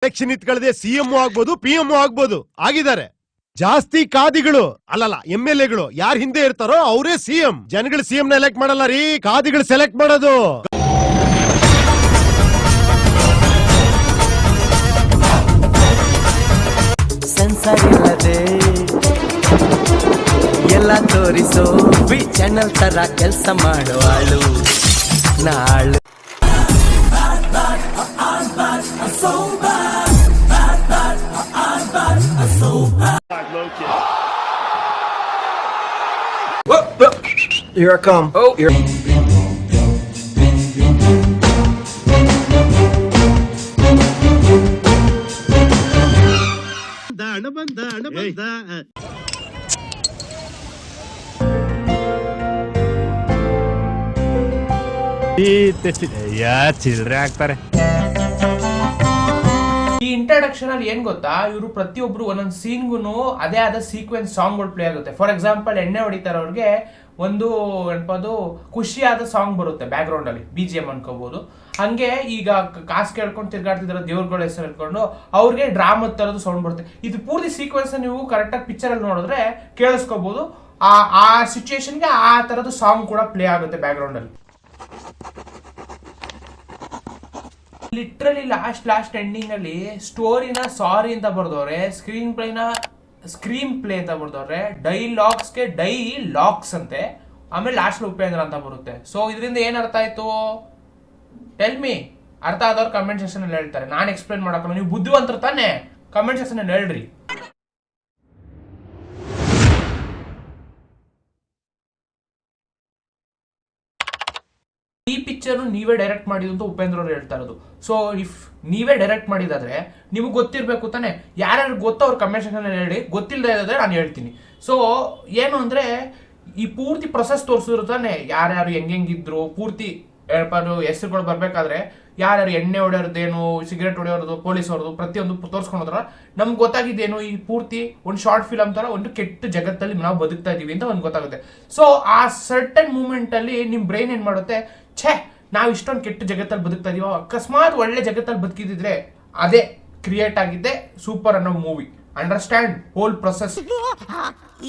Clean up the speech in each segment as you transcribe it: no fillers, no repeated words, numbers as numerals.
Election ಇತ್ಕೊಳ್ಳದೆ CM ಆಗ್ಬೋದು PM ಆಗ್ಬೋದು ಆಗಿದ್ದಾರೆ. ಜಾಸ್ತಿ ಕಾದಿಗಳು ಅಲ್ಲಲ್ಲ MLAಗಳು ಯಾರು ಹಿಂದೆ ಇರ್ತಾರೋ ಅವರೇ CM. ಜನಗಳು CM ನ ಎಲೆಕ್ಟ್ ಮಾಡಲ್ಲ ರೀ, ಕಾದಿಗಳು ಸೆಲೆಕ್ಟ್ ಮಾಡೋದು. ಸೆನ್ಸರ್ ಇಲ್ಲದೆ ಎಲ್ಲ ತೋರಿಸೋ ಚಾನೆಲ್ ತರ ಕೆಲಸ ಮಾಡುವಾಳು ನಾಳು. Here I come. Oh, here. ಚಿಲ್ರೆ ಆಗ್ತಾರೆ. ಈ ಇಂಟ್ರಡಕ್ಷನ್ ಅಲ್ಲಿ ಏನ್ ಗೊತ್ತಾ, ಇವರು ಪ್ರತಿಯೊಬ್ರು ಒಂದೊಂದು ಸೀನ್ಗೂ ಅದೇ ಆದ ಸೀಕ್ವೆನ್ಸ್ ಸಾಂಗ್ಗಳು ಪ್ಲೇ ಆಗುತ್ತೆ. ಫಾರ್ ಎಕ್ಸಾಂಪಲ್ ಎಣ್ಣೆ ಹೊಡಿತಾರವ್ರಿಗೆ ಒಂದು ಏನಪ್ಪದು ಖುಷಿಯಾದ ಸಾಂಗ್ ಬರುತ್ತೆ ಬ್ಯಾಕ್ ಗ್ರೌಂಡ್ ಅಲ್ಲಿ, BGM ಅನ್ಕೋಬಹುದು. ಹಂಗೆ ಈಗ ಕಾಸು ಕೇಳ್ಕೊಂಡು ತಿರ್ಗಾಡ್ತಿದಾರೆ ದೇವ್ರಗಳ ಹೆಸರು ಹೇಳ್ಕೊಂಡು ಅವ್ರಿಗೆ ಡ್ರಾಮಾ ತರದ್ದು ಸೌಂಡ್ ಬರುತ್ತೆ. ಇದು ಪೂರ್ತಿ ಸೀಕ್ವೆನ್ಸ್ ನೀವು ಕರೆಕ್ಟ್ ಆಗಿ ಪಿಕ್ಚರ್ ಅಲ್ಲಿ ನೋಡಿದ್ರೆ ಕೇಳಿಸ್ಕೋಬಹುದು. ಆ ಸಿಚುಯೇಷನ್ಗೆ ಆ ತರದ್ದು ಸಾಂಗ್ ಕೂಡ ಪ್ಲೇ ಆಗುತ್ತೆ ಬ್ಯಾಕ್ ಗ್ರೌಂಡ್ ಅಲ್ಲಿ. ಲಿಟ್ರಲಿ ಲಾಸ್ಟ್ ಎಂಡಿಂಗ್ ಅಲ್ಲಿ ಸ್ಟೋರಿನ ಸಾರಿ ಅಂತ ಬರ್ದವ್ರೆ, ಸ್ಕ್ರೀನ್ ಪ್ಲೇ ಅಂತ ಬರ್ದವ್ರೆ, ಡೈಲಾಗ್ಸ್ಗೆ ಲಾಕ್ಸ್ ಅಂತೆ, ಆಮೇಲೆ ಲಾಸ್ಟ್ ಉಪೇಂದ್ರ ಅಂತ ಬರುತ್ತೆ. ಸೊ ಇದರಿಂದ ಏನ್ ಅರ್ಥ ಆಯ್ತು ಟೆಲ್ ಮಿ. ಅರ್ಥ ಆದವ್ರು ಕಮೆಂಟ್ ಸೆಕ್ಷನ್ ಅಲ್ಲಿ ಹೇಳ್ತಾರೆ, ನಾನು ಎಕ್ಸ್ಪ್ಲೇನ್ ಮಾಡಕ್ಕಲ್ಲ. ನೀವು ಬುದ್ಧಿವಂತರು ತಾನೆ, ಕಮೆಂಟ್ ಸೆಕ್ಷನ್ ಅಲ್ಲಿ ಹೇಳ್ರಿ. ಈ ಪಿಕ್ಚರ್ ನೀವೇ ಡೈರೆಕ್ಟ್ ಮಾಡಿದ್ದು ಅಂತ ಉಪೇಂದ್ರ ಅವರು ಹೇಳ್ತಾ ಇರೋದು. ಸೊ ಇಫ್ ನೀವೇ ಡೈರೆಕ್ಟ್ ಮಾಡಿದಾದ್ರೆ ನಿಮ್ಗೆ ಗೊತ್ತಿರ್ಬೇಕು ತಾನೆ. ಯಾರ್ಯಾರು ಗೊತ್ತೋ ಅವ್ರ ಕಮೆಂಟ್ ಸೆಕ್ಷನ್ ಅಲ್ಲಿ ಹೇಳಿ, ಗೊತ್ತಿಲ್ಲದೆ ಇದ್ರೆ ನಾನು ಹೇಳ್ತೀನಿ. ಸೊ ಏನು ಅಂದ್ರೆ ಈ ಪೂರ್ತಿ ಪ್ರೊಸೆಸ್ ತೋರಿಸಿದ್ರು ತಾನೆ, ಯಾರ್ಯಾರು ಹೆಂಗಿದ್ರು ಪೂರ್ತಿ ಹೆಸರುಗಳು ಬರ್ಬೇಕಾದ್ರೆ ಯಾರ್ಯಾರು ಎಣ್ಣೆ ಹೊಡೆಯೋರ್ದೇನು, ಸಿಗರೇಟ್ ಹೊಡೆಯೋರ್ದು, ಪೊಲೀಸ್ ಅವ್ರದ್ದು ಪ್ರತಿಯೊಂದು ತೋರಿಸ್ಕೊಂಡ್ರ ನಮ್ಗೆ ಗೊತ್ತಾಗಿದ್ದೇನು, ಈ ಪೂರ್ತಿ ಒಂದು ಶಾರ್ಟ್ ಫಿಲಮ್ ತರ ಒಂದು ಕೆಟ್ಟ ಜಗತ್ತಲ್ಲಿ ನಾವು ಬದುಕ್ತಾ ಇದೀವಿ ಅಂತ ಒಂದು ಗೊತ್ತಾಗುತ್ತೆ. ಸೊ ಆ ಸರ್ಟನ್ ಮೂಮೆಂಟ್ ಅಲ್ಲಿ ನಿಮ್ ಬ್ರೈನ್ ಏನ್ ಮಾಡುತ್ತೆ, ಛೇ ನಾವು ಇಷ್ಟೊಂದು ಕೆಟ್ಟ ಜಗತ್ತಲ್ಲಿ ಬದುಕ್ತಾ ಇದೀವೋ, ಅಕಸ್ಮಾತ್ ಒಳ್ಳೆ ಜಗತ್ತಲ್ಲಿ ಬದುಕಿದ್ರೆ ಅದೇ ಕ್ರಿಯೇಟ್ ಆಗಿದ್ದೆ ಸೂಪರ್ ಅನ್ನೋ ಮೂವಿ. Understand hole process.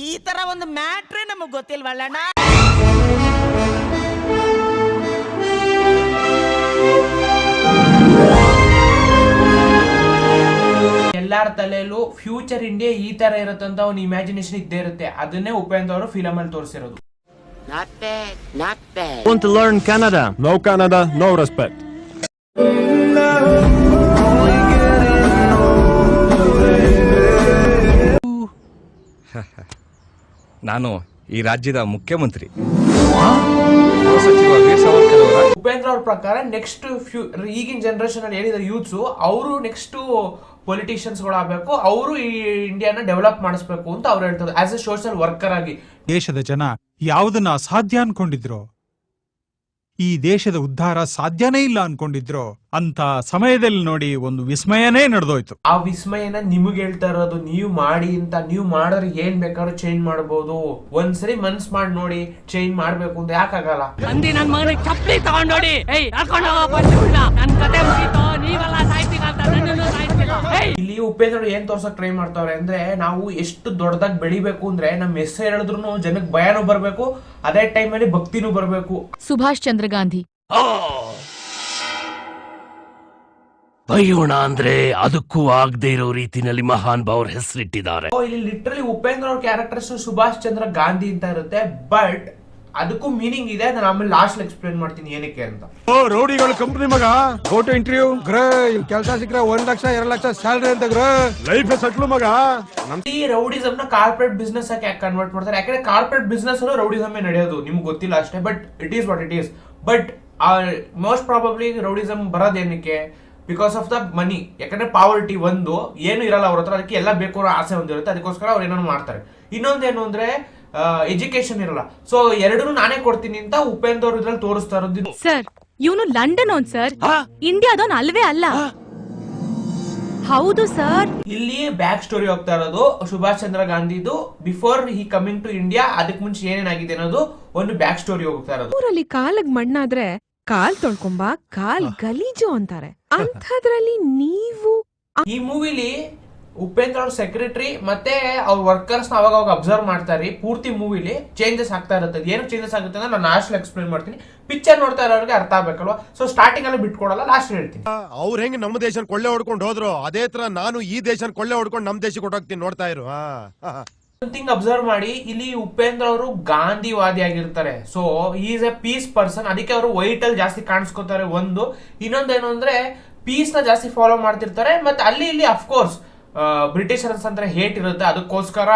ಈ ತರ ಒಂದು ಮ್ಯಾಟ್ರೇ ನಮಗ್ ಗೊತ್ತಿಲ್ವಲ್ಲಣ್ಣ. ಎಲ್ಲಾರ ತಲೆಯಲ್ಲೂ ಫ್ಯೂಚರ್ ಇಂಡಿಯಾ ಈ ತರ ಇರುತ್ತೆ ಅಂತ ಒಂದು ಇಮ್ಯಾಜಿನೇಷನ್ ಇದ್ದೇ ಇರುತ್ತೆ. ಅದನ್ನೇ ಉಪೇಂದ್ರ ಅವರು ಫಿಲಮ್ ಅಲ್ಲಿ ತೋರಿಸಿರೋದು. Not bad, not bad. Want to learn Canada? No Canada, no respect. ನಾನು ಈ ರಾಜ್ಯದ ಮುಖ್ಯಮಂತ್ರಿ. ಉಪೇಂದ್ರ ಅವ್ರ ಪ್ರಕಾರ ನೆಕ್ಸ್ಟ್ ಈಗಿನ ಜನರೇಷನ್ ಅಲ್ಲಿ ಏನಿದ್ದಾರೆ ಯೂತ್ಸ್, ಅವರು ನೆಕ್ಸ್ಟ್ ಪೊಲಿಟಿಷಿಯನ್ಸ್ ಗಳು ಆಗ್ಬೇಕು, ಅವರು ಈ ಇಂಡಿಯಾನ ಡೆವಲಪ್ ಮಾಡಿಸ್ಬೇಕು ಅಂತ ಅವ್ರು ಹೇಳ್ತಾರೆ. ಆಸ್ ಎ ಸೋಷಿಯಲ್ ವರ್ಕರ್ ಆಗಿ ದೇಶದ ಜನ ಯಾವುದನ್ನ ಅಸಾಧ್ಯ ಅನ್ಕೊಂಡಿದ್ರು, ಈ ದೇಶದ ಉದ್ಧಾರ ಸಾಧ್ಯನೇ ಇಲ್ಲ ಅನ್ಕೊಂಡಿದ್ರು, ಅಂತ ಸಮಯದಲ್ಲಿ ನೋಡಿ ಒಂದು ವಿಸ್ಮಯನೇ ನಡೆದೋಯ್ತು. ಆ ವಿಸ್ಮಯನ ನಿಮ್ಗೆ ಹೇಳ್ತಾ ಇರೋದು, ನೀವು ಮಾಡಿ ಅಂತ. ನೀವು ಮಾಡೋರು ಏನ್ ಬೇಕಾದ್ರೂ ಚೇಂಜ್ ಮಾಡಬಹುದು. ಒಂದ್ಸರಿ ಮನ್ಸ್ ಮಾಡಿ ನೋಡಿ, ಚೇಂಜ್ ಮಾಡ್ಬೇಕು ಅಂತ ಯಾಕಾಗಲ್ಲ. ನನ್ ಮಗನಿಗೆ ಚಪ್ಪಲಿ ತಗೊಂಡೋಡಿ ನನ್ ಕತೆ ಮುಗೀತು, ನೀವೆಲ್ಲ ಇಲ್ಲಿ ಉಪೇಂದ್ರ ಏನ್ ತೋರ್ಸಕ್ ಟ್ರೈ ಮಾಡ್ತಾವ್ರೆ ಅಂದ್ರೆ, ನಾವು ಎಷ್ಟು ದೊಡ್ಡದಾಗಿ ಬೆಳಿಬೇಕು ಅಂದ್ರೆ ನಮ್ಮ ಹೆಸರು ಹೇಳಿದ್ರು ಜನಕ್ಕೆ ಭಯನೂ ಬರ್ಬೇಕು, ಅದೇ ಟೈಮ್ ಅಲ್ಲಿ ಭಕ್ತಿನೂ ಬರ್ಬೇಕು. ಸುಭಾಷ್ ಚಂದ್ರ ಗಾಂಧಿ ಬೈಯೋಣ ಅಂದ್ರೆ ಅದಕ್ಕೂ ಆಗದೆ ಇರೋ ರೀತಿನಲ್ಲಿ ಮಹಾನ್ ಭಾವ್ರ ಹೆಸರಿಟ್ಟಿದ್ದಾರೆ. ಇಲ್ಲಿ ಲಿಟ್ರಲಿ ಉಪೇಂದ್ರ ಅವ್ರ ಕ್ಯಾರೆಕ್ಟರ್ಸ್ ಸುಭಾಷ್ ಚಂದ್ರ ಗಾಂಧಿ ಅಂತ ಇರುತ್ತೆ, ಬಟ್ ಅದಕ್ಕೂ ಮೀನಿಂಗ್ ಇದೆ. ನಾನು ಆಮೇಲೆ ಲಾಸ್ಟ್ ಎಕ್ಸ್ಪ್ಲೇನ್ ಮಾಡ್ತೀನಿ ಏನಕ್ಕೆ ಅಂತ. ರೌಡಿಗಳು ಕಂಪನಿ ಮಗ, ಫೋಟೋ ಇಂಟರ್ವ್ಯೂ ಕೆಲಸ ಸಿಕ್ಕರೆ 1 ಲಕ್ಷ 2 ಲಕ್ಷ ಸ್ಯಾಲರಿ ಅಂತ ಲೈಫ್ ಸೆಟ್ಲು ಮಗ. ಈ ರೌಡಿಸಮ್ ನ ಕಾರ್ಪೊರೇಟ್ ಬಿಸ್ನೆಸ್ ಆಗಿ ಯಾಕೆ ಕನ್ವರ್ಟ್ ಮಾಡ್ತಾರೆ? ಯಾಕಂದ್ರೆ ಕಾರ್ಪೊರೇಟ್ ಬಿಸ್ನೆಸ್ ಅಲ್ಲೂ ರೌಡಿಸಮ್ ನಡೆಯೋದು, ನಿಮ್ಗೆ ಗೊತ್ತಿಲ್ಲ ಅಷ್ಟೇ. But it is what it is. But most probably rowdyism ಬರೋದೇನಕ್ಕೆ? Because of the money. ಯಾಕಂದ್ರೆ ಪಾವರ್ಟಿ ಒಂದು ಏನು ಇರಲ್ಲ ಅವ್ರ ಹತ್ರ, ಅದಕ್ಕೆ ಎಲ್ಲ ಬೇಕು ಅನ್ನೋ ಆಸೆ ಒಂದಿರುತ್ತೆ, ಅದಕ್ಕೋಸ್ಕರ ಅವ್ರು ಏನೋ ಮಾಡ್ತಾರೆ. ಇನ್ನೊಂದೇನು ಅಂದ್ರೆ ಎಜುಕೇಶನ್ ಇರಲ್ಲ. ಸೊ ಎರಡೂ ನಾನೇ ಕೊಡ್ತೀನಿ ಅಂತ ಉಪೇಂದ್ರ ಅವ್ರ ಇದ್ರಲ್ಲಿ ತೋರಿಸ್ತಾ ಇರೋದು. ಸರ್ ಇವನು ಲಂಡನ್ ಅವ್ನ್ ಸರ್, ಇಂಡಿಯಾದವನ್ ಅಲ್ವೇ ಅಲ್ಲ. ಹೌದು ಸರ್. ಇಲ್ಲಿ ಬ್ಯಾಕ್ ಸ್ಟೋರಿ ಹೋಗ್ತಾ ಇರೋದು ಸುಭಾಷ್ ಚಂದ್ರ ಗಾಂಧಿದು. Before he coming to India, ಅದಕ್ಕೆ ಮುಂಚೆ ಏನೇನಾಗಿದೆ ಅನ್ನೋದು ಒಂದು ಬ್ಯಾಕ್ ಸ್ಟೋರಿ ಹೋಗ್ತಾ ಇರೋದು. ಊರಲ್ಲಿ ಕಾಲಗ್ ಮಣ್ಣಾದ್ರೆ ಕಾಲ್ ತೊಳ್ಕೊಂಬ, ಕಾಲ್ ಗಲೀಜು ಅಂತಾರೆ. ಅಂಥದ್ರಲ್ಲಿ ನೀವು ಈ ಮೂವಿಲಿ ಉಪೇಂದ್ರ ಅವ್ರ ಸೆಕ್ರೆಟರಿ ಮತ್ತೆ ಅವ್ರ ವರ್ಕರ್ಸ್ ನ ಅವಾಗ ಅಬ್ಸರ್ವ್ ಮಾಡ್ತಾರೆ. ಪೂರ್ತಿ ಮೂವಿಲಿ ಚೇಂಜಸ್ ಆಗ್ತಾ ಇರುತ್ತೆ. ಏನು ಚೇಂಜಸ್ ಆಗುತ್ತೆ ಅಂದ್ರೆ ನಾನು ಲಾಸ್ಟ್ ಎಕ್ಸ್ಪ್ಲೇನ್ ಮಾಡ್ತೀನಿ. ಪಿಕ್ಚರ್ ನೋಡ್ತಾ ಇರೋರಿಗೆ ಅರ್ಥ ಆಗ್ಬೇಕಲ್ವಾ. ಸೊ ಸ್ಟಾರ್ಟಿಂಗ್ ಅಲ್ಲಿ ಬಿಟ್ಕೊಡಲ್ಲ, ಲಾಸ್ಟ್ ಹೇಳ್ತೀನಿ. ಅವ್ರ ಹೆಂಗ್ ನಮ್ಮ ದೇಶನ್ ಕೊಳ್ಳೆ ಹೊಡ್ಕೊಂಡು ಹೋದ್ರು ಅದೇ ತರ ನಾನು ಈ ದೇಶನ್ ಕೊಳ್ಳೆ ಹೊಡ್ಕೊಂಡು ನಮ್ ದೇಶಕ್ಕೆ ಹೊಟ್ಟೋಗ್ತೀನಿ. ನೋಡ್ತಾ ಇರು. ಥಿಂಗ್ ಅಬ್ಸರ್ವ್ ಮಾಡಿ, ಇಲ್ಲಿ ಉಪೇಂದ್ರ ಅವರು ಗಾಂಧಿವಾದಿ ಆಗಿರ್ತಾರೆ. So is a peace person. ಅದಕ್ಕೆ ಅವರು ವೈಟ್ ಅಲ್ಲಿ ಜಾಸ್ತಿ ಕಾಣಿಸ್ಕೋತಾರೆ. ಒಂದು ಇನ್ನೊಂದೇನು ಅಂದ್ರೆ ಪೀಸ್ ನ ಜಾಸ್ತಿ ಫಾಲೋ ಮಾಡ್ತಿರ್ತಾರೆ. ಮತ್ತೆ ಅಲ್ಲಿ ಇಲ್ಲಿ ಅಫ್ಕೋರ್ಸ್ ಬ್ರಿಟಿಷರ್ಸ್ ಅಂದ್ರೆ ಹೇಟ್ ಇರುತ್ತೆ, ಅದಕ್ಕೋಸ್ಕರ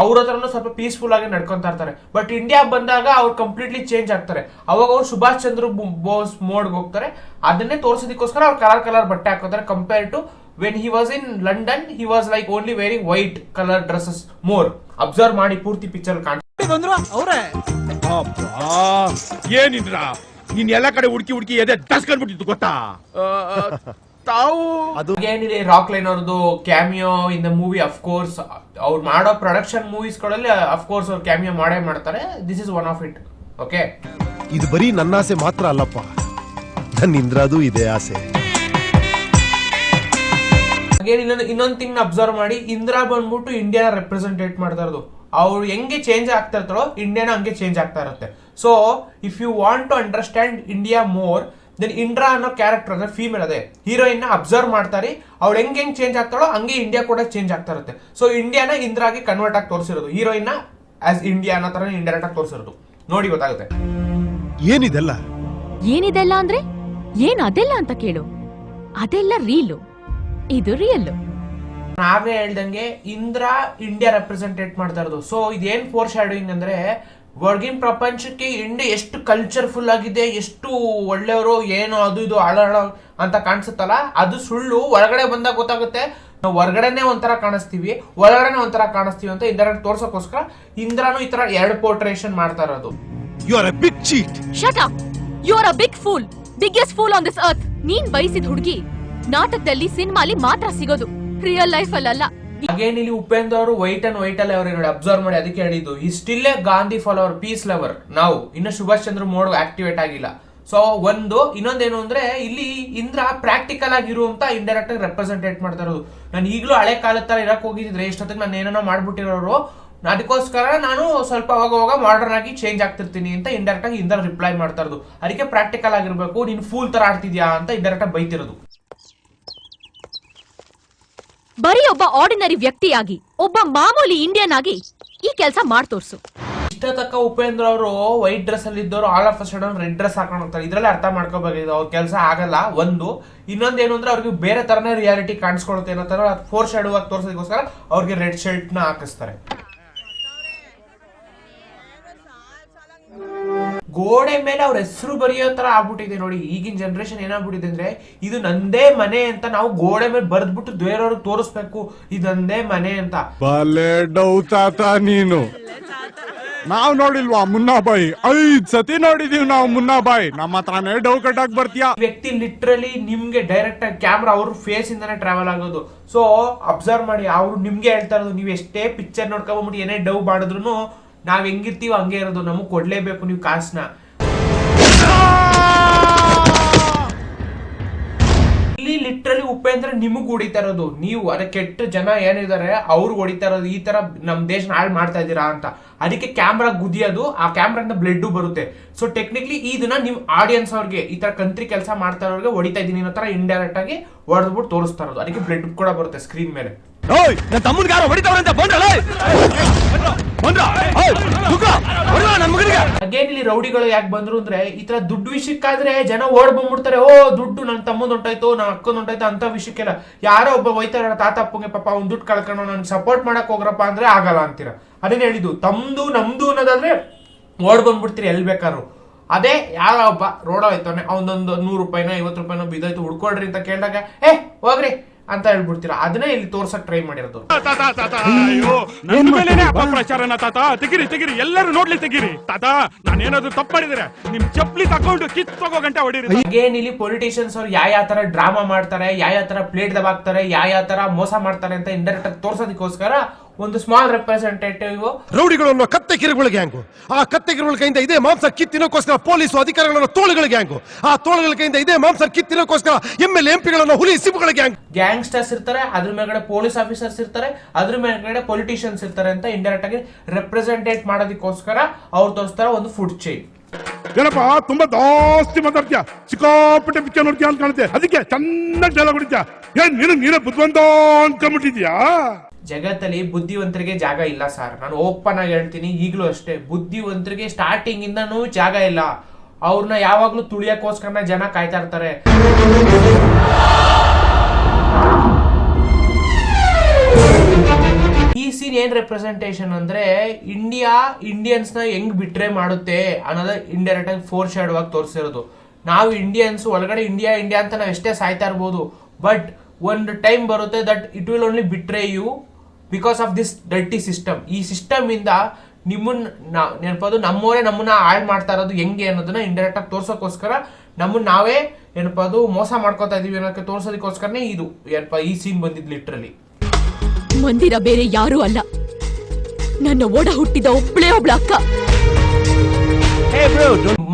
ಅವ್ರ ಹತ್ರನು ಸ್ವಲ್ಪ ಪೀಸ್ಫುಲ್ ಆಗಿ ನಡ್ಕೊಂತಾ ಇರ್ತಾರೆ. ಬಟ್ ಇಂಡಿಯಾ ಬಂದಾಗ ಅವ್ರು ಕಂಪ್ಲೀಟ್ಲಿ ಚೇಂಜ್ ಆಗ್ತಾರೆ. ಅವಾಗ ಅವ್ರು ಸುಭಾಷ್ ಚಂದ್ರ ಬೋಸ್ ಮೋಡ್ಗೆ ಹೋಗ್ತಾರೆ. ಅದನ್ನೇ ತೋರಿಸೋದಕ್ಕೋಸ್ಕರ ಅವ್ರು ಕಲರ್ ಬಟ್ಟೆ ಹಾಕೋತಾರೆ. Compare to when he was in London, he was like only wearing white color dresses more. Observe ಮಾಡಿ ಪೂರ್ತಿ ಪಿಕ್ಚರ್ ಕಾಣ್ತಿದ್ರು ಅವ್ರೆ. ಏನಿದ್ರ ನೀನ್ ಎಲ್ಲ ಕಡೆ ಹುಡುಕಿ ಎದೆ ದಸ್ಕೊಂಡ್ಬಿಟ್ಟಿತ್ತು ಗೊತ್ತಾ? ತಾವು ಏನಿದೆ ರಾಕ್ ಲೈನ್ ಅವ್ರದ್ದು cameo in the movie. Of course ಅವ್ರು ಮಾಡೋ ಪ್ರೊಡಕ್ಷನ್ ಮೂವೀಸ್ ಗಳಲ್ಲಿ ಅಫ್ ಕೋರ್ಸ್ ಅವ್ರು ಕ್ಯಾಮಿಯೋ ಮಾಡೇ ಮಾಡ್ತಾರೆ. This is one of it. Okay, ಇದು ಬರೀ ನನ್ನ ಆಸೆ ಮಾತ್ರ ಅಲ್ಲಪ್ಪ, ನನ್ನ ಇಂದ್ರದು ಇದೆ ಆಸೆ. ಇನ್ನೊಂದ್ ಥಿಂಗ್ ಅಬ್ಸರ್ವ್ ಮಾಡಿ, ಇಂದಿರಾ ಬಂದ್ಬಿಟ್ಟು ಇಂಡಿಯಾನ ರೆಪ್ರೆಸೆಂಟೇಟ್ ಮಾಡ್ತಾ ಇರೋದು. ಅವ್ರು ಹೆಂಗೆ ಚೇಂಜ್ ಆಗ್ತಾ ಇರ್ತಾರೋ ಇಂಡಿಯಾನ ಹಂಗೆ ಚೇಂಜ್ ಆಗ್ತಾ ಇರುತ್ತೆ. So if you want to understand India more, then Indra ಅನ್ನೋ ಕ್ಯಾರೆಕ್ಟರ್ ಅಂದ್ರೆ ಫೀಮೇಲ್ ಅದೇ ಹೀರೋಯಿನ್ ನ ಅಬ್ಸರ್ವ್ ಮಾಡ್ತಾರೆ. ಅವ್ಳು ಹೆಂಗ್ ಚೇಂಜ್ ಆಗ್ತಾಳೋ ಹಂಗೆ ಇಂಡಿಯಾ ಕೂಡ ಚೇಂಜ್ ಆಗ್ತಾ ಇರುತ್ತೆ. ಸೊ ಇಂಡಿಯಾನ ಇಂದ್ರಾಗಿ ಕನ್ವರ್ಟ್ ಆಗಿ ತೋರಿಸಿರೋದು, ಹೀರೋಯಿನ್ ಆಸ್ ಇಂಡಿಯಾ ಅನ್ನೋ ತರ ಇಂಡೈರೆಕ್ಟ್ ಆಗಿ ತೋರಿಸಿರೋದು. ನೋಡಿ ಗೊತ್ತಾಗುತ್ತೆ ಏನಿದೆಲ್ಲ. ಏನಿದೆಲ್ಲ ಅಂದ್ರೆ ಏನ್ ಅದೆಲ್ಲ ಅಂತ ಕೇಳು. ಅದೆಲ್ಲ ರೀಲು, ಇದು ರಿಯಲ್. ನಾವೇ ಹೇಳ್ದಂಗೆ ಇಂದ್ರಾ ಇಂಡಿಯಾ ರೆಪ್ರೆಸೆಂಟೇಟ್ ಮಾಡ್ತಾ ಇರೋದು. ಸೊ ಇದೇನ್ ಫೋರ್ ಶ್ಯಾಡೋಯಿಂಗ್ ಅಂದ್ರೆ ಹೊರಗಿನ ಪ್ರಪಂಚಕ್ಕೆ ಇಂಡಿಯಾ ಎಷ್ಟು ಕಲ್ಚರ್ಫುಲ್ ಆಗಿದೆ, ಎಷ್ಟು ಒಳ್ಳೆಯವರು, ಏನು ಅದು ಇದು ಆಳಾಳ ಅಂತ ಕಾಣಿಸುತ್ತಲ್ಲ, ಅದು ಸುಳ್ಳು. ಒಳಗಡೆ ಬಂದಾಗ ಗೊತ್ತಾಗುತ್ತೆ. ನಾವು ಹೊರಗಡೆನೆ ಒಂಥರ ಕಾಣಿಸ್ತೀವಿ, ಒಳಗಡೆನೆ ಒಂಥರ ಕಾಣಿಸ್ತೀವಿ ಅಂತ ಇಂಡೈರೆಕ್ಟ್ ತೋರ್ಸೋಕೋಸ್ಕರ ಇಂದ್ರಾನು ಈ ತರ ಎರಡು ಪೋರ್ಟ್ರೇಷನ್ ಮಾಡ್ತಾ ಇರೋದು. You are a big cheat. Shut up. You are a big fool, biggest fool on this earth. ನೀನ್ ಬಯಸಿದ ಹುಡುಗಿ ನಾಟಕದಲ್ಲಿ ಸಿನಿಮಾಲಿ ಮಾತ್ರ ಸಿಗೋದು, ರಿಯಲ್ ಲೈಫ್ ಅಲ್ಲ. ಅಗೇನ್ ಇಲ್ಲಿ ಉಪೇಂದ್ರ ಅವರು ವೈಟ್ ಅಲ್ಲಿ ಅವ್ರು ನೋಡಿ ಅಬ್ಸರ್ವ್ ಮಾಡಿ. ಅದಕ್ಕೆ ಹೇಳಿದ್ದು ಈ still a Gandhi follower, peace lover. ನಾವು ಇನ್ನು ಸುಭಾಷ್ ಚಂದ್ರ ಮೋಡ್ ಆಕ್ಟಿವೇಟ್ ಆಗಿಲ್ಲ. ಸೊ ಇನ್ನೊಂದೇನು ಅಂದ್ರೆ ಇಲ್ಲಿ ಇಂದ್ರ ಪ್ರಾಕ್ಟಿಕಲ್ ಆಗಿರುವಂತ ಇಂಡೈರೆಕ್ಟ್ ಆಗಿ ರೆಪ್ರೆಸೆಂಟೇಟ್ ಮಾಡ್ತಾ ಇರೋದು. ನಾನು ಈಗಲೂ ಹಳೆ ಕಾಲದ ತರ ಇರಕ್ ಹೋಗಿದ್ರೆ ಇಷ್ಟೊತ್ತಿಗೆ ನಾನು ಏನೇನೋ ಮಾಡ್ಬಿಟ್ಟಿರೋರು, ಅದಕ್ಕೋಸ್ಕರ ನಾನು ಸ್ವಲ್ಪ ಅವಾಗ ಮಾಡರ್ನ್ ಆಗಿ ಚೇಂಜ್ ಆಗ್ತಿರ್ತೀನಿ ಅಂತ ಇಂಡೈರೆಕ್ಟ್ ಆಗಿ ಇಂದ್ರ ರಿಪ್ಲೈ ಮಾಡ್ತಾ ಇರೋದು. ಅದಕ್ಕೆ ಪ್ರಾಕ್ಟಿಕಲ್ ಆಗಿರ್ಬೇಕು, ನೀನ್ ಫೂಲ್ ತರ ಆಡ್ತಿದ್ಯಾ ಅಂತ ಇಂಡೈರೆಕ್ಟ್ ಆಗಿ ಬೈತಿರೋದು. ಬರೀ ಒಬ್ಬ ಆರ್ಡಿನರಿ ವ್ಯಕ್ತಿಯಾಗಿ, ಒಬ್ಬ ಮಾಮೂಲಿ ಇಂಡಿಯನ್ ಆಗಿ ಈ ಕೆಲಸ ಮಾಡ್ತೋರ್ಸು. ಇಷ್ಟ ತಕ್ಕ ಉಪೇಂದ್ರ ಅವರು ವೈಟ್ ಡ್ರೆಸ್ ಅಲ್ಲಿ ಇದ್ದವರು all of sudden red dress ಹಾಕೊಂಡು ಹೋಗ್ತಾರೆ. ಇದ್ರಲ್ಲಿ ಅರ್ಥ ಮಾಡ್ಕೋಬೇಕು ಅವ್ರ ಕೆಲಸ ಆಗಲ್ಲ. ಇನ್ನೊಂದೇನು ಅಂದ್ರೆ ಅವ್ರಿಗೆ ಬೇರೆ ತರನೇ ರಿಯಾಲಿಟಿ ಕಾಣಿಸ್ಕೊಳುತ್ತೆ ಅನ್ನೋ ತರ ಫೋರ್ ಶಾಡೋ ಆಗಿ ತೋರ್ಸೋದಕ್ಕೋಸ್ಕರ ಅವ್ರಿಗೆ ರೆಡ್ ಶರ್ಟ್ ನ ಹಾಕಿಸ್ತಾರೆ. ಗೋಡೆ ಮೇಲೆ ಅವ್ರ ಹೆಸರು ಬರೆಯೋ ತರ ಆಗ್ಬಿಟ್ಟಿದೆ ನೋಡಿ. ಈಗಿನ ಜನರೇಷನ್ ಏನಾಗ್ಬಿಟ್ಟಿದೆ ಅಂದ್ರೆ ಇದು ನಂದೇ ಮನೆ ಅಂತ ನಾವು ಗೋಡೆ ಮೇಲೆ ಬರ್ದ್ಬಿಟ್ಟು ಬೇರೆಯವ್ರಿಗೆ ತೋರಿಸ್ಬೇಕು, ಇದು ನಂದೇ ಮನೆ ಅಂತ. ಬಲೆ ಡೌತಾತ ನೀನು. ನಾವ್ ನೋಡಿಲ್ವಾ ಮುನ್ನಾಬಾಯಿ? 5 ಸತಿ ನೋಡಿದೀವಿ ನಾವು ಮುನ್ನಾಬಾಯಿ. ನಮ್ಮ ಹತ್ರನೇ ಡೌ ಕಟ್ಟಾಕ್ ಬರ್ತೀಯಾ? ವ್ಯಕ್ತಿ ಲಿಟ್ರಲಿ ನಿಮ್ಗೆ ಡೈರೆಕ್ಟ್ ಆಗಿ ಕ್ಯಾಮ್ರಾ ಅವ್ರ ಫೇಸ್ ಇಂದಾನೆ ಟ್ರಾವೆಲ್ ಆಗೋದು. ಸೊ ಅಬ್ಸರ್ವ್ ಮಾಡಿ, ಅವ್ರು ನಿಮ್ಗೆ ಹೇಳ್ತಾ ಇರೋದು, ನೀವು ಎಷ್ಟೇ ಪಿಕ್ಚರ್ ನೋಡ್ಕೊಂಡ್ಬಿಟ್ಟು ಏನೇ ಡೌ ಮಾಡಿದ್ರು ನಾವ್ ಹೆಂಗಿರ್ತೀವೋ ಹಂಗೆ ಇರೋದು, ನಮಗ್ ಕೊಡ್ಲೇಬೇಕು ನೀವು ಕಾಸನ್ನ. ಇಲ್ಲಿ ಲಿಟ್ರಲಿ ಉಪೇಂದ್ರ ನಿಮಗ್ ಹೊಡಿತಾ ಇರೋದು, ನೀವು ಅದೇ ಕೆಟ್ಟ ಜನ ಏನಿದ್ದಾರೆ ಅವ್ರು ಹೊಡಿತಾ ಇರೋದು, ಈ ತರ ನಮ್ ದೇಶ ಹಾಳು ಮಾಡ್ತಾ ಇದ್ದೀರಾ ಅಂತ. ಅದಕ್ಕೆ ಕ್ಯಾಮ್ರಾ ಗುದಿಯೋದು, ಆ ಕ್ಯಾಮ್ರಾದಿಂದ ಬ್ಲಡ್ ಬರುತ್ತೆ. ಸೊ ಟೆಕ್ನಿಕಲಿ ಇದನ್ನ ನಿಮ್ ಆಡಿಯನ್ಸ್ ಅವ್ರಿಗೆ, ಈ ತರ ಕಂತ್ರಿ ಕೆಲಸ ಮಾಡ್ತಾ ಇರೋರಿಗೆ ಹೊಡಿತಾ ಇದೀನಿ ಅನ್ನೋ ತರ ಇಂಡೈರೆಕ್ಟ್ ಆಗಿ ಹೊಡೆದ್ಬಿಟ್ಟು ತೋರಿಸ್ತಾ ಇರೋದು. ಅದಕ್ಕೆ ಬ್ಲಡ್ ಕೂಡ ಬರುತ್ತೆ ಸ್ಕ್ರೀನ್ ಮೇಲೆ. ನನ್ನ ತಮ್ಮನಿಗೆ ಯಾರೋ ಹೊಡಿತಾವ್ರಂತೆ ಅಗೇನ್ ಇಲ್ಲಿ ರೌಡಿಗಳು ಯಾಕೆ ಬಂದ್ರು ಅಂದ್ರೆ ಈ ತರ ದುಡ್ಡು ವಿಷಯಕ್ಕಾದ್ರೆ ಜನ ಓಡ್ ಬಂದ್ಬಿಡ್ತಾರೆ. ಓ ದುಡ್ಡು ನನ್ ತಮ್ಮಂದ್ ಹೊಂಟಾಯ್ತು, ನನ್ ಅಕ್ಕಂದ್ ಹೊಂಟಾಯ್ತು ಅಂತ ವಿಷಯಕ್ಕೆಲ್ಲ ಯಾರೋ ಒಬ್ಬ ಹೋಯ್ತಾರ ತಾತ ಅಪ್ಪಂಗೆ, ಪಾಪ ಅವ್ನ್ ದುಡ್ಡು ಕಳ್ಕೊಂಡು ನನ್ ಸಪೋರ್ಟ್ ಮಾಡಕ್ ಹೋಗ್ರಪ್ಪ ಅಂದ್ರೆ ಆಗಲ್ಲ ಅಂತೀರ. ಅದೇನ್ ಹೇಳಿದ್ದು, ತಮ್ದು ನಮ್ದು ಅನ್ನೋದಾದ್ರೆ ಓಡ್ ಬಂದ್ಬಿಡ್ತೀರಿ ಎಲ್ ಬೇಕಾದ್ರು. ಅದೇ ಯಾರ ಒಬ್ಬ ರೋಡ ಹೋಯ್ತಾನೆ, ಅವನೊಂದು 100 ರೂಪಾಯಿನೋ 50 ರೂಪಾಯಿನೋ ಬಿದ್ದೋಯ್ತು ಹುಡ್ಕೊಳ್ರಿ ಅಂತ ಕೇಳಿದಾಗ ಹೋಗ್ರಿ ಅಂತ ಹೇಳ್ಬಿಡ್ತೀರಾ. ಅದನ್ನೇ ಇಲ್ಲಿ ತೋರ್ಸಕ್ ಟ್ರೈ ಮಾಡಿರೋದು. ಅಪಪ್ರಚಾರನ ತಾತ ತೆಗಿರಿ, ಎಲ್ಲರೂ ನೋಡ್ಲಿ ತೆಗಿರಿ. ತಾತ ನಾನೇನಾದ್ರು ತಪ್ಪು ಮಾಡಿದ್ರೆ ನಿಮ್ ಚಪ್ಪಲಿ ತಕೊಂಡು ಕಿತ್ತೋಗೋ ಗಂಟೆ ಹೊಡೀರಿ. ಅಗೇನ್ ಇಲ್ಲಿ ಪೊಲಿಟಿಷಿಯನ್ಸ್ ಅವ್ರು ಯಾವ ತರ ಡ್ರಾಮಾ ಮಾಡ್ತಾರೆ, ಯಾವ ತರ ಪ್ಲೇಟ್ ದಬಾಕ್ತಾರೆ, ಯಾವ ತರ ಮೋಸ ಮಾಡ್ತಾರೆ ಅಂತ ಇಂಡೈರೆಕ್ಟ್ ಆಗಿ ತೋರ್ಸೋದಕ್ಕೋಸ್ಕರ ಒಂದು ಸ್ಮಾಲ್ ರೆಪ್ರೆಸೆಂಟೇಟಿವ್. ರೌಡಿಗಳು ಅನ್ನೋ ಕತ್ತೆ ಕಿರುಗಳ ಗ್ಯಾಂಗು, ಆ ಕತ್ತೆ ಕಿರುಗಳ ಕೈಯಿಂದ ಇದೇ ಮಾಂಸ ಕಿತ್ತಿನೋಕ್ಕೋಸ್ಕರ ಪೊಲೀಸು ಅಧಿಕಾರಿಗಳನ್ನ ತೋಳುಗಳ ಗ್ಯಾಂಗು, ಆ ತೋಳುಗಳ ಕೈಯಿಂದ ಇದೇ ಮಾಂಸ ಕಿತ್ತಿನೋಕ್ಕೋಸ್ಕರ MLA MP ಗಳನ್ನ ಹುಲಿ ಸಿಂಹಗಳ ಗ್ಯಾಂಗ್. ಗ್ಯಾಂಗ್ಸ್ಟರ್ಸ್ ಇರ್ತಾರೆ, ಅದ್ರ ಮೇಲ್ಗಡೆ ಪೊಲೀಸ್ ಆಫೀಸರ್ಸ್ ಇರ್ತಾರೆ, ಅದ್ರ ಮೇಲ್ಗಡೆ ಪೊಲಿಟಿಷಿಯನ್ಸ್ ಇರ್ತಾರೆ ಅಂತ ಇಂಡೈರೆಕ್ಟ್ ಆಗಿ ರೆಪ್ರೆಸೆಂಟೇಟ್ ಮಾಡೋದಕ್ಕೋಸ್ಕರ ಅವ್ರು ತೋರಿಸ್ತಾರೆ ಒಂದು ಫುಡ್ ಚೈನ್. ಏನಪ್ಪ ತುಂಬಾ ಜಾಸ್ತಿ ಮಾತಾಡ್ತೀಯ, ಸಿಕ್ಕಾಪಟ್ಟೆ ಪಿಕ್ಚರ್ ನೋಡ್ತೀಯ ಅಂತ ಕಾಣುತ್ತೆ, ಅದಕ್ಕೆ ಚೆನ್ನಾಗಿ ಡೈಲಾಗ್ ಹೊಡಿತೀಯ. ನೀನೇ ಬುದ್ಧಿವಂತ ಅನ್ಕೊಂಡ್ಬಿಟ್ಟಿದ್ಯಾ? ಜಗತ್ತಲ್ಲಿ ಬುದ್ಧಿವಂತರಿಗೆ ಜಾಗ ಇಲ್ಲ ಸರ್, ನಾನು ಓಪನ್ ಆಗಿ ಹೇಳ್ತೀನಿ. ಈಗಲೂ ಅಷ್ಟೇ, ಬುದ್ಧಿವಂತರಿಗೆ ಸ್ಟಾರ್ಟಿಂಗ್ ಇಂದನೂ ಜಾಗ ಇಲ್ಲ. ಅವ್ರನ್ನ ಯಾವಾಗ್ಲೂ ತುಳಿಯಕ್ಕೋಸ್ಕರ ಜನ ಕಾಯ್ತಾ ಇರ್ತಾರೆ. ಈ ಸೀನ್ ಏನ್ ರೆಪ್ರೆಸೆಂಟೇಷನ್ ಅಂದ್ರೆ ಇಂಡಿಯನ್ಸ್ ನ ಹೆಂಗ್ ಬಿಟ್ರೆ ಮಾಡುತ್ತೆ ಅನ್ನೋದ ಇಂಡೈರೆಕ್ಟ್ ಆಗಿ ಫೋರ್ ಶೇಡ್ ಆಗಿ ತೋರಿಸಿರೋದು. ನಾವು ಇಂಡಿಯನ್ಸ್ ಒಳಗಡೆ ಇಂಡಿಯಾ ಅಂತ ನಾವು ಎಷ್ಟೇ ಸಾಯ್ತಾ ಇರ್ಬೋದು, ಬಟ್ ಒಂದು ಟೈಮ್ ಬರುತ್ತೆ ದಟ್ ಇಟ್ ವಿಲ್ ಓನ್ಲಿ ಬಿಟ್ರೆ you because of this dirty system. ಈ ಸಿಸ್ಟಮ್ ಇಂದ ನೆನಪದು ನಮ್ಮವರೇ ನಮ್ಮನ್ನ ಹಾಳು ಮಾಡ್ತಾ ಇರೋದು ಹೆಂಗೆ ಅನ್ನೋದನ್ನ ಇಂಡೈರೆಕ್ಟ್ ಆಗಿ ತೋರ್ಸೋಕ್ಕೋಸ್ಕರ ನಮ್ಮನ್ನ ನಾವೇ ಏನಪ್ಪದು ಮೋಸ ಮಾಡ್ಕೋತಾ ಇದೀವಿ ಅನ್ನೋಕೆ ತೋರ್ಸೋದಕ್ಕೋಸ್ಕರನೇ ಇದು ಈ ಸೀನ್ ಬಂದಿದ್ ಲಿಟ್ರಲಿ. ಮಂದಿರ ಬೇರೆ ಯಾರೂ ಅಲ್ಲ, ನನ್ನ ಓಡ ಹುಟ್ಟಿದ ಒಬ್ಳೇ ಒಬ್ಳ ಅಕ್ಕ.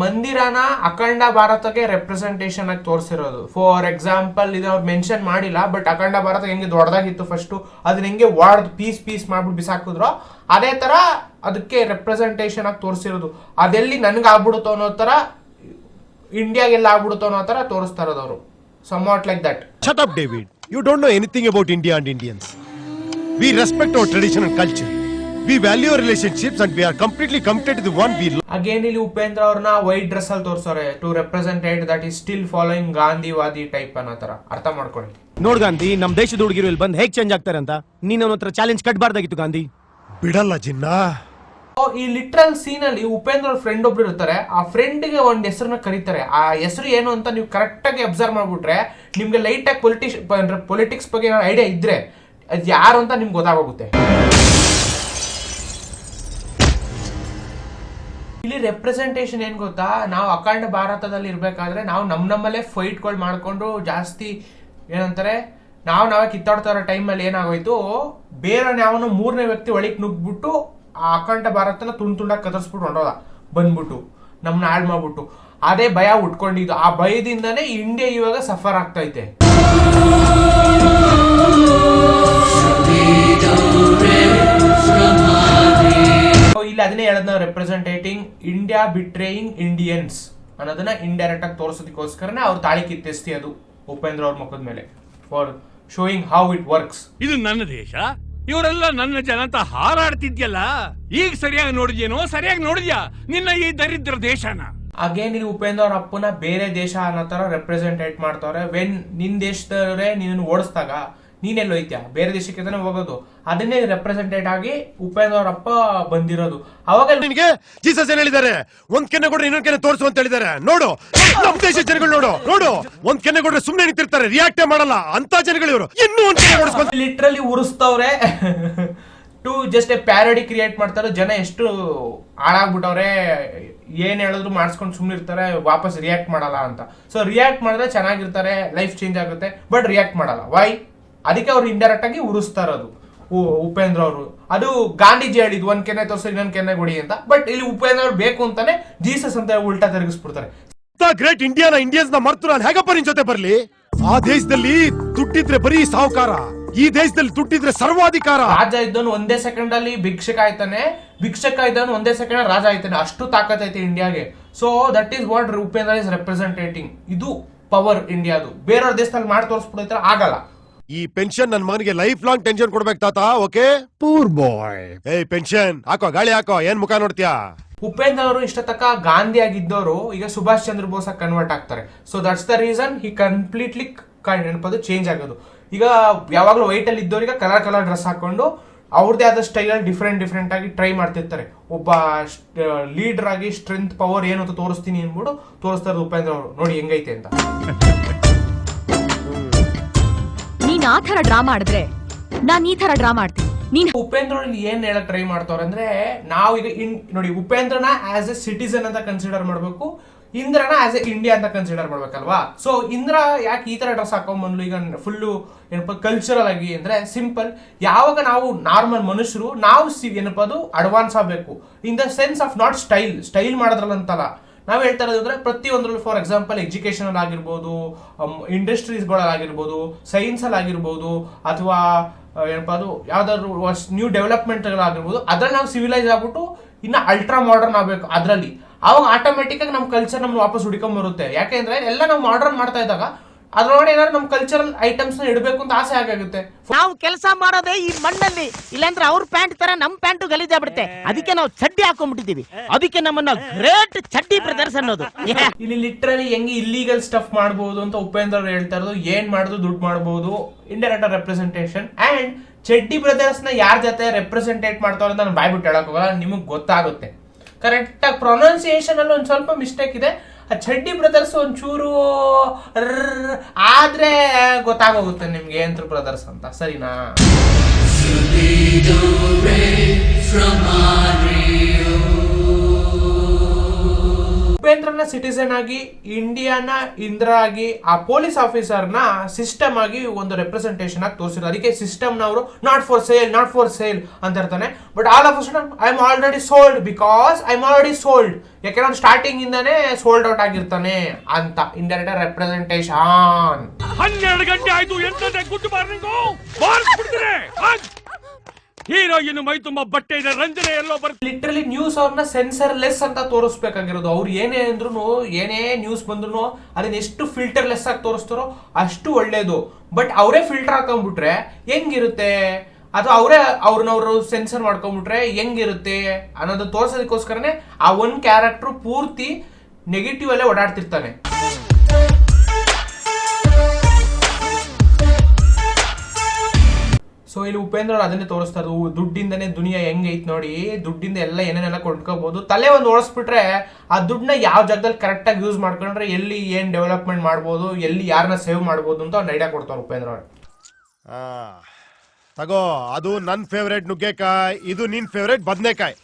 ಮಂದಿರನ ಅಖಂಡ ಭಾರತಕ್ಕೆ ರೆಪ್ರೆಸೆಂಟೇಷನ್ ಆಗಿ ತೋರಿಸಿರೋದು. ಫಾರ್ ಎಕ್ಸಾಂಪಲ್ ಇದು ಅವ್ರು ಮೆನ್ಷನ್ ಮಾಡಿಲ್ಲ, ಬಟ್ ಅಖಂಡ ಭಾರತ ಹೆಂಗೆ ದೊಡ್ಡದಾಗಿತ್ತು ಫಸ್ಟ್, ಅದನ್ನ ಹೆಂಗೆ ವಾರ್ಡ್ ಪೀಸ್ ಮಾಡ್ಬಿಟ್ಟು ಬಿಸಾಕಿದ್ರು, ಅದೇ ತರ ಅದಕ್ಕೆ ರೆಪ್ರೆಸೆಂಟೇಷನ್ ಆಗಿ ತೋರಿಸಿರೋದು. ಅದೆಲ್ಲಿ ನನ್ಗೆ ಆಗ್ಬಿಡುತ್ತೋ ಅನ್ನೋ ತರ, ಇಂಡಿಯಾಗೆಲ್ಲ ಆಗ್ಬಿಡುತ್ತೋ ಅನ್ನೋ ತರ ತೋರಿಸ್ತಾ ಇರೋದು ಅವರು. Somewhat like that. Shut up, David. You don't know anything about India and Indians. We respect our tradition and culture. We value our relationships and we are completely committed to the one we love. Again ಇಲ್ಲಿ ಉಪೇಂದ್ರ ಅವ್ರನ್ನ white dress ಅಲ್ಲಿ ತೋರ್ಸೋರೆ to representate that is still following ಗಾಂಧಿವಾದಿ type ಅನ್ನೋ ತರ. ಅರ್ಥ ಮಾಡ್ಕೊಳ್ಳಿ. ನೋಡ್ ಗಾಂಧಿ, ನಮ್ ದೇಶದ ಹುಡುಗಿರು ಇಲ್ಲಿ ಬಂದು ಹೇಗ್ ಚೇಂಜ್ ಆಗ್ತಾರೆ ಅಂತ ನೀನ್ ಅವನ ಹತ್ರ ಚಾಲೆಂಜ್ ಕಟ್ಬಾರ್ದಾಗಿತ್ತು ಗಾಂಧಿ. ಬಿಡಲ್ಲ ಜಿನ್ನ. ಈ ಲಿಟ್ರಲ್ ಸೀನ್ ಅಲ್ಲಿ ಉಪೇಂದ್ರ ಅವ್ರ ಫ್ರೆಂಡ್ ಒಬ್ರು ಇರ್ತಾರೆ, ಆ ಫ್ರೆಂಡ್ ಗೆ ಒಂದ್ ಹೆಸರನ್ನ ಕರೀತಾರೆ. ಆ ಹೆಸರು ಏನು ಅಂತ ನೀವು ಕರೆಕ್ಟ್ ಆಗಿ ಅಬ್ಸರ್ವ್ ಮಾಡ್ಬಿಟ್ರೆ ನಿಮ್ಗೆ ಲೈಟ್ ಆಗಿ ಪೊಲಿಟಿಕ್ಸ್ ಬಗ್ಗೆ ಐಡಿಯಾ ಇದ್ರೆ ಅದ್ ಯಾರು ಅಂತ ನಿಮ್ಗೆ ಗೊತ್ತಾಗೋಗುತ್ತೆ. ಇಲ್ಲಿ ರೆಪ್ರೆಸೆಂಟೇಷನ್ ಏನ್ ಗೊತ್ತಾ, ನಾವು ಅಖಂಡ ಭಾರತದಲ್ಲಿ ಇರ್ಬೇಕಾದ್ರೆ ನಾವು ನಮ್ಮಲ್ಲೇ ಫೈಟ್ಗಳು ಮಾಡ್ಕೊಂಡು ಜಾಸ್ತಿ ಏನಂತಾರೆ ನಾವೇ ಕಿತ್ತಾಡ್ತಾ ಇರೋ ಟೈಮಲ್ಲಿ ಏನಾಗೋಯ್ತು, ಬೇರೆ ಯಾವನೋ ಮೂರನೇ ವ್ಯಕ್ತಿ ಒಳಗೆ ನುಗ್ಬಿಟ್ಟು ಆ ಅಖಂಡ ಭಾರತನ ತುಂಡಾಗಿ ಕದರ್ಸ್ಬಿಟ್ಟು ಹೊಂಡೋದ ಬಂದ್ಬಿಟ್ಟು ನಮ್ನ ಹಾಳು ಮಾಡ್ಬಿಟ್ಟು. ಅದೇ ಭಯ ಉಟ್ಕೊಂಡಿದ್ದು, ಆ ಭಯದಿಂದಾನೇ ಇಂಡಿಯಾ ಇವಾಗ ಸಫರ್ ಆಗ್ತೈತೆ. ಇಲ್ಲಿ ಅದನ್ನೇ ಹೇಳದ್ ನಾವು ರೆಪ್ರೆಸೆಂಟೇಟಿಂಗ್ ಇಂಡಿಯಾ ಬಿಟ್ರೇಯಿಂಗ್ ಇಂಡಿಯನ್ಸ್ ಅನ್ನೋದನ್ನ ಇಂಡೈರೆಕ್ಟ್ ಆಗಿ ತೋರಿಸೋದಕ್ಕೋಸ್ಕರನೇ ಅವ್ರು ತಾಳಿ ಕಿತ್ತೆಸ್ತಿ ಅದು ಉಪೇಂದ್ರ ಅವ್ರ ಮುಖದ ಮೇಲೆ, for showing how it works. ಇದು ನನ್ನ ದೇಶ, ಇವರೆಲ್ಲ ನನ್ನ ಜನ ಅಂತ ಹಾರಾಡ್ತಿದ್ಯಲ್ಲ, ಈಗ ಸರಿಯಾಗಿ ನೋಡಿದ್ಯಾ ನಿನ್ನ ಈ ದರಿದ್ರ ದೇಶನ? ಅಗೇನ್ ಇಲ್ಲಿ ಉಪೇಂದ್ರ ಅವ್ರ ಅಪ್ಪನ ಬೇರೆ ದೇಶ ಅನ್ನೋ ತರ ರೆಪ್ರೆಸೆಂಟೇಟ್ ಮಾಡ್ತಾವ್ರೆ. ವೆನ್ ನಿನ್ ದೇಶದವರೇ ನೀನು ಓಡಿಸ್ದಾಗ ನೀನೆಲ್ಲ ಹೋಯ್ತ್ಯಾ, ಬೇರೆ ದೇಶಕ್ಕೆ ತಾನೇ ಹೋಗೋದು. ಅದನ್ನೇ ರೆಪ್ರೆಸೆಂಟೇಟ್ ಆಗಿ ಉಪೇಂದ್ರ ಅವ್ರ ಅಪ್ಪ ಬಂದಿರೋದು. ಅವಾಗ ನಿನಗೆ ಜೀಸಸ್ ಏನ್ ಹೇಳಿದ್ದಾರೆ, ಒಂದ್ ಕೆನ್ನೆ ಕೊಡ್ರೆ ಇನ್ನೊಂದ್ ಕೆನ್ನೆ ತೋರಿಸು ಅಂತ ಹೇಳಿದ್ದಾರೆ. ನೋಡು ನಮ್ ದೇಶ ಜನಗಳು ನೋಡು ಒಂದ್ ಕೆನ್ನೆ ಕೊಡ್ರೆ ಸುಮ್ನೆ ನಿಂತಿರ್ತಾರೆ, ರಿಯಾಕ್ಟೇ ಮಾಡಲ್ಲ ಅಂತ ಜನಗಳು ಇವರು. ಇನ್ನೂ ಒಂದ್ ಕೆನ್ನೆ ಕೊಡಿಸ್ಕೊಂಡು ಲಿಟ್ರಲಿ ಉರಿಸ್ತವ್ರೆ to just a parody create ಮಾಡ್ತಾರೆ. ಜನ ಎಷ್ಟು ಹಾಳಾಗ್ಬಿಟ್ಟವ್ರೆ, ಏನ್ ಹೇಳಿದ್ರು ಮಾಡಿಸ್ಕೊಂಡು ಸುಮ್ಮನೆ ಇರ್ತಾರೆ, ವಾಪಸ್ ರಿಯಾಕ್ಟ್ ಮಾಡಲ್ಲ ಅಂತ. ಸೊ ರಿಯಾಕ್ಟ್ ಮಾಡಿದ್ರೆ ಚೆನ್ನಾಗಿರ್ತಾರೆ, ಲೈಫ್ ಚೇಂಜ್ ಆಗುತ್ತೆ, ಬಟ್ ರಿಯಾಕ್ಟ್ ಮಾಡಲ್ಲ. ವೈ? ಅದಕ್ಕೆ ಅವ್ರು ಇಂಡೈರೆಕ್ಟ್ ಆಗಿ ಉರಿಸ್ತಾ ಇರೋದು ಉಪೇಂದ್ರ ಅವರು. ಅದು ಗಾಂಧೀಜಿ ಹೇಳಿದ್ ಒಂದ್ ಕೆನ್ನೆ ತೋರಿಸಿ ಇನ್ನೊಂದ್ ಕೆನ್ನೆ ಕೊಡಿ ಅಂತ, ಬಟ್ ಇಲ್ಲಿ ಉಪೇಂದ್ರ ಅವ್ರು ಬೇಕು ಅಂತಾನೆ ಜೀಸಸ್ ಅಂತ ಉಲ್ಟಾ ತಿರುಗಿಸ್ಬಿಡ್ತಾರೆ. ಗ್ರೇಟ್ ಇಂಡಿಯನ್ಸ್ ನ ಮರ್ತು ನಾನು ಹೇಗಪ್ಪ ನಿನ್ ಜೊತೆ ಬರ್ಲಿ? ಆ ದೇಶದಲ್ಲಿ ದುಡ್ಡಿದ್ರೆ ಬರೀ ಸಾಹುಕಾರ, ಈ ದೇಶದಲ್ಲಿ ದುಡ್ಡಿದ್ರೆ ಸರ್ವಾಧಿಕಾರ. ರಾಜ ಇದ್ದವನು ಒಂದೇ ಸೆಕೆಂಡ್ ಅಲ್ಲಿ ಭಿಕ್ಷಕ ಆಯ್ತಾನೆ, ಭಿಕ್ಷಕ ಇದ್ದವನು ಒಂದೇ ಸೆಕೆಂಡ್ ರಾಜ ಆಯ್ತಾನೆ. ಅಷ್ಟು ತಾಕತ್ತೈತೆ ಇಂಡಿಯಾಗೆ. So that is what Upendra is representing. ಇದು ಪವರ್ ಇಂಡಿಯಾದು. ಬೇರೆಯವ್ರ ದೇಶದಲ್ಲಿ ಮಾಡಿ ತೋರಿಸ್ಬಿಡ್ತಾರೆ, ಆಗಲ್ಲ. ಈ ಪೆನ್ಷನ್ ನನ್ ಮಗನಿಗೆ ಲೈಫ್ ಲಾಂಗ್ ಟೆನ್ಷನ್ ಕೊಡ್ಬೇಕು ತಾತ. ಓಕೆ ಪೂರ್ ಬಾಯ್. ಏಯ್ ಪೆನ್ಷನ್ ಹಾಕೋ, ಗಾಳಿ ಹಾಕೋ, ಏನ್ ಮುಖ ನೋಡ್ತೀಯಾ? ಉಪೇಂದ್ರ ಅವರು ಇಷ್ಟ ತಕ್ಕ ಗಾಂಧಿ ಆಗಿದ್ದವರು ಈಗ ಸುಭಾಷ್ ಚಂದ್ರ ಬೋಸ್ ಆಗಿ ಕನ್ವರ್ಟ್ ಆಗ್ತಾರೆ. So that's the reason he completely ನೆನಪದು ಚೇಂಜ್ ಆಗೋದು. ಈಗ ಯಾವಾಗ್ಲೂ ವೈಟ್ ಅಲ್ಲಿ ಇದ್ದವ್ರಿಗೆ ಕಲರ್ ಡ್ರೆಸ್ ಹಾಕೊಂಡು ಅವ್ರದೇ ಆದ ಸ್ಟೈಲ್ ಅಲ್ಲಿ ಡಿಫ್ರೆಂಟ್ ಆಗಿ ಟ್ರೈ ಮಾಡ್ತಿರ್ತಾರೆ. ಒಬ್ಬ ಲೀಡರ್ ಆಗಿ ಸ್ಟ್ರೆಂತ್ ಪವರ್ ಏನು ಅಂತ ತೋರಿಸ್ತೀನಿ ಅನ್ಬಿಟ್ಟು ತೋರಿಸ್ತಾ ಇರೋದು ಉಪೇಂದ್ರ ಅವರು. ನೋಡಿ ಹೆಂಗೈತೆ ಅಂತ. ನೀನ್ ಆ ತರ ಡ್ರಾ ಮಾಡಿದ್ರೆ ನಾನ್ ಈ ತರ ಡ್ರಾ ಮಾಡ್ತೀನಿ. ನೀನ್ ಉಪೇಂದ್ರ ಇಲ್ಲಿ ಏನ್ ಹೇಳಕ್ ಟ್ರೈ ಮಾಡ್ತಾವ್ರೆ ಅಂದ್ರೆ, ನಾವು ಈಗ ನೋಡಿ ಉಪೇಂದ್ರನ ಆಸ್ ಎ ಸಿಟಿಸನ್ ಅಂತ ಕನ್ಸಿಡರ್ ಮಾಡ್ಬೇಕು. ಇಂದ್ರನ ಆಸ್ ಎ ಇಂಡಿಯಾ ಅಂತ ಕನ್ಸಿಡರ್ ಮಾಡ್ಬೇಕಲ್ವಾ. ಸೊ ಇಂದ್ರ ಯಾಕೆ ಈ ತರ ಡ್ರೆಸ್ ಹಾಕೊಂಡ್ಬಂದ್ಲು ಈಗ ಫುಲ್ಲು ಏನಪ್ಪ ಕಲ್ಚರಲ್ ಆಗಿ ಅಂದ್ರೆ ಸಿಂಪಲ್. ಯಾವಾಗ ನಾವು ನಾರ್ಮಲ್ ಮನುಷ್ಯರು ನಾವು ಏನಪ್ಪ ಅದು ಅಡ್ವಾನ್ಸ್ ಆಗಬೇಕು in the sense of not style ಮಾಡೋದ್ರಲ್ಲಂತಲ್ಲ. ನಾವು ಹೇಳ್ತಾ ಇರೋದು ಅಂದ್ರೆ ಪ್ರತಿಯೊಂದ್ರಲ್ಲಿ ಫಾರ್ ಎಕ್ಸಾಂಪಲ್ ಎಜುಕೇಶನ್ ಅಲ್ಲಿ ಆಗಿರ್ಬೋದು, ಇಂಡಸ್ಟ್ರೀಸ್ಗಳಾಗಿರ್ಬೋದು, ಸೈನ್ಸ್ ಅಲ್ಲಿ ಆಗಿರ್ಬೋದು, ಅಥವಾ ಏನಪ್ಪ ಅದು ಯಾವ್ದಾದ್ರು ನ್ಯೂ ಡೆವಲಪ್ಮೆಂಟ್ ಆಗಿರ್ಬೋದು, ಅದ್ರಲ್ಲಿ ನಾವು ಸಿವಿಲೈಸ್ ಆಗ್ಬಿಟ್ಟು ಇನ್ನ ಅಲ್ಟ್ರಾ ಮಾಡರ್ನ್ ಆಗ್ಬೇಕು ಅದ್ರಲ್ಲಿ. ಅವಾಗ ಆಟೋಮೆಟಿಕ್ ಆಗಿ ನಮ್ಮ ಕಲ್ಚರ್ ನಮ್ಗೆ ವಾಪಸ್ ಹುಡ್ಕೊಂಡ್ ಬರುತ್ತೆ. ಯಾಕೆಂದ್ರೆ ಎಲ್ಲ ನಾವು ಮಾಡರ್ನ್ ಮಾಡ್ತಾ ಇದ್ದಾಗ ಅದ್ರೊಳಗಡೆ ಏನಾದ್ರು ನಮ್ಮ ಕಲ್ಚರಲ್ ಐಟಮ್ಸ್ ನ ಇಡಬೇಕು ಅಂತ ಆಸೆ ಆಗುತ್ತೆ. ನಾವು ಕೆಲಸ ಮಾಡೋದೇ ಈ ಮಣ್ಣಲ್ಲಿ, ಇಲ್ಲಾಂದ್ರೆ ಅವ್ರ ಪ್ಯಾಂಟ್ ತರ ನಮ್ ಪ್ಯಾಂಟು ಗಲೀಜಾ ಬಿಡುತ್ತೆ. ಅದಕ್ಕೆ ನಾವು ಚಡ್ಡಿ ಹಾಕೊಂಡ್ಬಿಟ್ಟಿದೀವಿ. ಅದಕ್ಕೆ ನಮ್ಮನ್ನ ಗ್ರೇಟ್ ಚಡ್ಡಿ ಬ್ರದರ್ಸ್ ಅನ್ನೋದು. ಇಲ್ಲಿ ಲಿಟ್ರಲಿ ಹೆಂಗೆ ಇಲ್ಲೀಗಲ್ ಸ್ಟಫ್ ಮಾಡಬಹುದು ಅಂತ ಉಪೇಂದ್ರ ಅವ್ರು ಹೇಳ್ತಾ ಇರೋದು. ಏನ್ ಮಾಡುದು ದುಡ್ಡು ಮಾಡಬಹುದು, ಇಂಡೈರೆಕ್ಟ್ ರೆಪ್ರೆಸೆಂಟೇಷನ್. ಅಂಡ್ ಚಡ್ಡಿ ಬ್ರದರ್ಸ್ ನ ಯಾರ ಜೊತೆ ರೆಪ್ರೆಸೆಂಟೇಟ್ ಮಾಡ್ತಾರ ಅಂತ ನಾನು ಬಾಯ್ಬಿಟ್ಟು ಹೇಳಕ್ ಹೋಗಲ್ಲ, ನಿಮಗ್ ಗೊತ್ತಾಗುತ್ತೆ. ಕರೆಕ್ಟ್ ಆಗಿ ಪ್ರೊನೌನ್ಸಿಯೇಷನ್ ಅಲ್ಲಿ ಒಂದ್ ಸ್ವಲ್ಪ ಮಿಸ್ಟೇಕ್ ಇದೆ. ಆ ಚಡ್ಡಿ ಬ್ರದರ್ಸ್ ಒಂಚೂರು ಆದ್ರೆ ಗೊತ್ತಾಗೋಗುತ್ತೆ ನಿಮ್ಗೆ ಏನ್ ಬ್ರದರ್ಸ್ ಅಂತ, ಸರಿನಾ? ಉಪೇಂದ್ರನ ಸಿಟಿಸನ್ ಆಗಿ, ಇಂಡಿಯಾನ ಇಂದ್ರ ಆಗಿ, ಆ ಪೊಲೀಸ್ ಆಫೀಸರ್ನ ಸಿಸ್ಟಮ್ ಆಗಿ ಒಂದು ರೆಪ್ರೆಸೆಂಟೇಷನ್ ಆಗಿ ತೋರಿಸಿದ್ರು. ಅದಕ್ಕೆ ಸಿಸ್ಟಮ್ ನವರು ನಾಟ್ ಫಾರ್ ಸೇಲ್ ಅಂತ ಇರ್ತಾನೆ. But all of I am already sold because I am already sold. ಯಾಕೆಂದ್ರೆ ಸ್ಟಾರ್ಟಿಂಗ್ ಇಂದಾನೆ ಸೋಲ್ಡ್ ಔಟ್ ಆಗಿರ್ತಾನೆ ಅಂತ ಇಂಡೈರೆಕ್ಟ್ ರೆಪ್ರೆಸೆಂಟೇಷನ್. 12 ಗಂಟೆ ಆಯ್ತು, ಎಂತದೆ ಗುಡ್ ಮಾರ್ನಿಂಗು ಹೀರೋಯಿನ್ ಮೈ ತುಂಬಾ ಬಟ್ಟೆ ಇದೆ, ರಂಜನೆ ಎಲ್ಲೋ ಬರುತ್ತೆ. ಲಿಟ್ರಲಿ ನ್ಯೂಸ್ ಅವ್ರನ್ನ ಸೆನ್ಸರ್ಲೆಸ್ ಅಂತ ತೋರಿಸ್ಬೇಕಾಗಿರೋದು. ಅವ್ರು ಏನೇ ಅಂದ್ರು, ಏನೇ ನ್ಯೂಸ್ ಬಂದ್ರು ಅದನ್ನ ಎಷ್ಟು ಫಿಲ್ಟರ್ಲೆಸ್ ಆಗಿ ತೋರಿಸ್ತಾರೋ ಅಷ್ಟು ಒಳ್ಳೇದು. ಬಟ್ ಅವರೇ ಫಿಲ್ಟರ್ ಹಾಕೊಂಡ್ಬಿಟ್ರೆ ಹೆಂಗಿರುತ್ತೆ, ಅಥವಾ ಅವರೇ ಅವ್ರನ್ನವ್ರು ಸೆನ್ಸರ್ ಮಾಡ್ಕೊಂಡ್ಬಿಟ್ರೆ ಹೆಂಗಿರುತ್ತೆ ಅನ್ನೋದು ತೋರ್ಸೋದಕ್ಕೋಸ್ಕರನೇ ಆ ಒಂದ್ ಕ್ಯಾರೆಕ್ಟರ್ ಪೂರ್ತಿ ನೆಗೆಟಿವ್ ಅಲ್ಲೇ ಓಡಾಡ್ತಿರ್ತಾನೆ. ಸೊ ಇಲ್ಲಿ ಉಪೇಂದ್ರ ಅವ್ರು ಅದನ್ನೇ ತೋರಿಸ್ತಾ ಇರೋದು. ದುಡ್ಡಿಂದನೇ ದುನಿಯಾ ಹೆಂಗೈತ್ ನೋಡಿ, ದುಡ್ಡಿಂದ ಎಲ್ಲ ಏನೇನೆಲ್ಲ ಕೊಂಡ್ಕೋಬಹುದು. ತಲೆ ಒಂದು ಓಡಿಸ್ಬಿಟ್ರೆ ಆ ದುಡ್ಡನ್ನ ಯಾವ ಜಾಗದಲ್ಲಿ ಕರೆಕ್ಟ್ ಆಗಿ ಯೂಸ್ ಮಾಡ್ಕೊಂಡ್ರೆ ಎಲ್ಲಿ ಏನ್ ಡೆವಲಪ್ಮೆಂಟ್ ಮಾಡ್ಬೋದು, ಎಲ್ಲಿ ಯಾರನ್ನ ಸೇವ್ ಮಾಡ್ಬೋದು ಅಂತ ಒಂದು ಐಡಿಯಾ ಕೊಡ್ತಾರೆ ಉಪೇಂದ್ರ ಅವ್ರು. ತಗೋ, ಅದು ನನ್ ಫೇವ್ರೇಟ್ ನುಗ್ಗೆಕಾಯಿ, ಇದು ನಿನ್ ಫೇವ್ರೇಟ್ ಬದನೆಕಾಯಿ.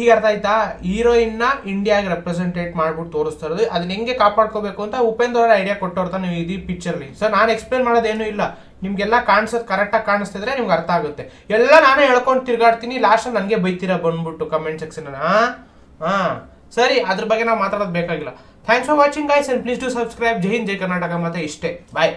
ಈಗ ಅರ್ಥ ಆಯ್ತಾ? ಹೀರೋಯಿನ್ ನ ಇಂಡಿಯಾಗೆ ರೆಪ್ರೆಸೆಂಟೇಟ್ ಮಾಡ್ಬಿಟ್ಟು ತೋರಿಸ್ತಾ ಇರೋದು. ಅದನ್ನ ಹೆಂಗೆ ಕಾಪಾಡ್ಕೋಬೇಕು ಅಂತ ಉಪೇಂದ್ರ ಅವರ ಐಡಿಯಾ ಕೊಟ್ಟವ್ರ ನೀವು ಇದು ಪಿಕ್ಚರ್ ಲಿ. ಸರ್ ನಾನು ಎಕ್ಸ್ಪ್ಲೇನ್ ಮಾಡೋದೇನು ಇಲ್ಲ, ನಿಮ್ಗೆಲ್ಲ ಕಾಣಿಸೋದು ಕರೆಕ್ಟ್ ಆಗಿ ಕಾಣಿಸ್ತಿದ್ರೆ ನಿಮ್ಗೆ ಅರ್ಥ ಆಗುತ್ತೆ. ಎಲ್ಲ ನಾನೇ ಹೇಳ್ಕೊಂಡು ತಿರ್ಗಾಡ್ತೀನಿ, ಲಾಸ್ಟ್ ನನಗೆ ಬೈತೀರಾ ಬಂದ್ಬಿಟ್ಟು ಕಮೆಂಟ್ ಸೆಕ್ಷನ್. ಸರಿ, ಅದ್ರ ಬಗ್ಗೆ ನಾವು ಮಾತಾಡೋದು ಬೇಕಾಗಿಲ್ಲ. Thanks for watching guys, and please to subscribe. Jai Hind, Jai Karnataka. ಮತ್ತೆ ಇಷ್ಟೇ, ಬಾಯ್.